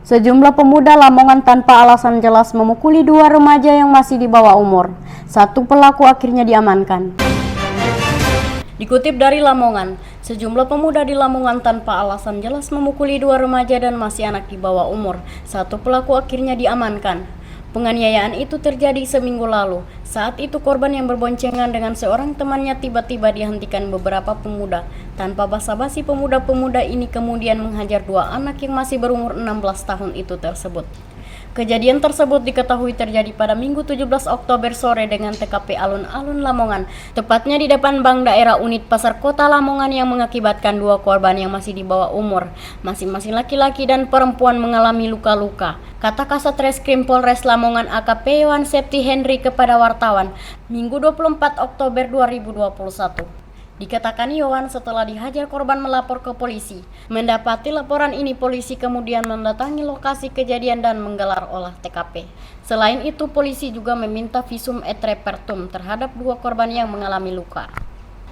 Sejumlah pemuda Lamongan tanpa alasan jelas memukuli dua remaja yang masih di bawah umur. Satu pelaku akhirnya diamankan. Dikutip dari Lamongan, sejumlah pemuda di Lamongan tanpa alasan jelas memukuli dua remaja dan masih anak di bawah umur. Satu pelaku akhirnya diamankan. Penganiayaan itu terjadi seminggu lalu. Saat itu korban yang berboncengan dengan seorang temannya tiba-tiba dihentikan beberapa pemuda. Tanpa basa-basi, pemuda-pemuda ini kemudian menghajar dua anak yang masih berumur 16 tahun itu tersebut. Kejadian tersebut diketahui terjadi pada Minggu 17 Oktober sore dengan TKP Alun-Alun Lamongan, tepatnya di depan Bank Daerah Unit Pasar Kota Lamongan, yang mengakibatkan dua korban yang masih di bawah umur, masing-masing laki-laki dan perempuan, mengalami luka-luka. Kata Kasat Reskrim Polres Lamongan AKP Yohan Septi Henry kepada wartawan, Minggu 24 Oktober 2021. Dikatakan Yohan setelah dihajar korban melapor ke polisi. Mendapati laporan ini, polisi kemudian mendatangi lokasi kejadian dan menggelar olah TKP. Selain itu, polisi juga meminta visum et repertum terhadap dua korban yang mengalami luka.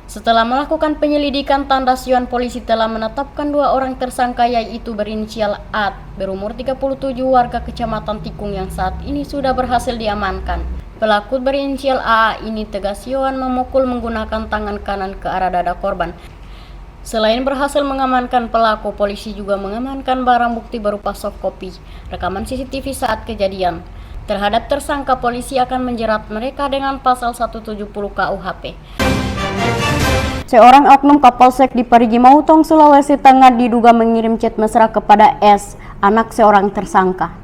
Setelah melakukan penyelidikan, Tandas Yohan, polisi telah menetapkan dua orang tersangka, yaitu berinisial A, berumur 37, warga Kecamatan Tikung, yang saat ini sudah berhasil diamankan. Pelaku berinisial AA ini, tegas Yohan, memukul menggunakan tangan kanan ke arah dada korban. Selain berhasil mengamankan pelaku, polisi juga mengamankan barang bukti berupa softcopy rekaman CCTV saat kejadian. Terhadap tersangka, polisi akan menjerat mereka dengan pasal 170 KUHP. Seorang oknum Kapolsek di Parigi Mautong, Sulawesi Tengah diduga mengirim chat mesra kepada S, anak seorang tersangka.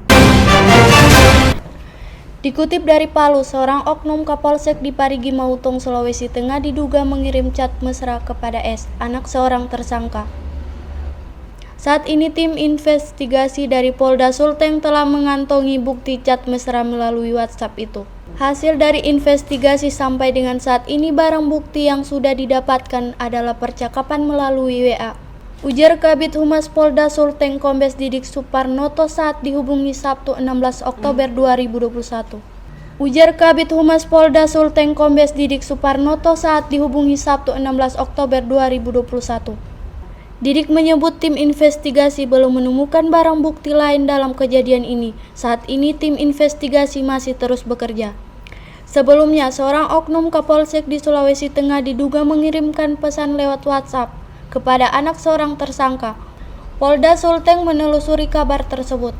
Dikutip dari Palu, seorang oknum Kapolsek di Parigi Mautong, Sulawesi Tengah diduga mengirim chat mesra kepada S, anak seorang tersangka. Saat ini tim investigasi dari Polda Sulteng telah mengantongi bukti chat mesra melalui WhatsApp itu. Hasil dari investigasi sampai dengan saat ini, barang bukti yang sudah didapatkan adalah percakapan melalui WA. Ujar Kabid Humas Polda Sulteng Kombes Didik Suparnoto saat dihubungi Sabtu 16 Oktober 2021. Ujar Kabid Humas Polda Sulteng Kombes Didik Suparnoto saat dihubungi Sabtu 16 Oktober 2021. Didik menyebut tim investigasi belum menemukan barang bukti lain dalam kejadian ini. Saat ini tim investigasi masih terus bekerja. Sebelumnya, seorang oknum Kapolsek di Sulawesi Tengah diduga mengirimkan pesan lewat WhatsApp kepada anak seorang tersangka. Polda Sulteng menelusuri kabar tersebut.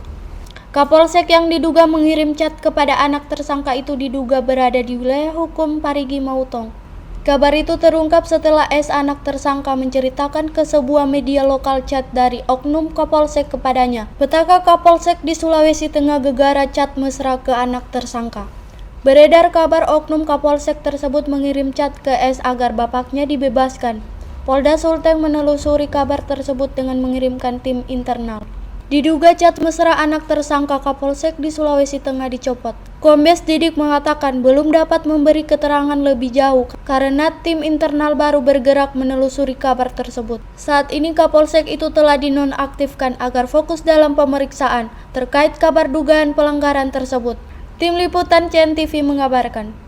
Kapolsek yang diduga mengirim chat kepada anak tersangka itu diduga berada di wilayah hukum Parigi Mautong. Kabar itu terungkap setelah S, anak tersangka, menceritakan ke sebuah media lokal chat dari oknum Kapolsek kepadanya. Petaka Kapolsek di Sulawesi Tengah gegara chat mesra ke anak tersangka. Beredar kabar oknum Kapolsek tersebut mengirim chat ke S agar bapaknya dibebaskan. Polda Sulteng menelusuri kabar tersebut dengan mengirimkan tim internal. Diduga chat mesra anak tersangka, Kapolsek di Sulawesi Tengah dicopot. Kombes Didik mengatakan belum dapat memberi keterangan lebih jauh karena tim internal baru bergerak menelusuri kabar tersebut. Saat ini Kapolsek itu telah dinonaktifkan agar fokus dalam pemeriksaan terkait kabar dugaan pelanggaran tersebut. Tim Liputan CNTV mengabarkan.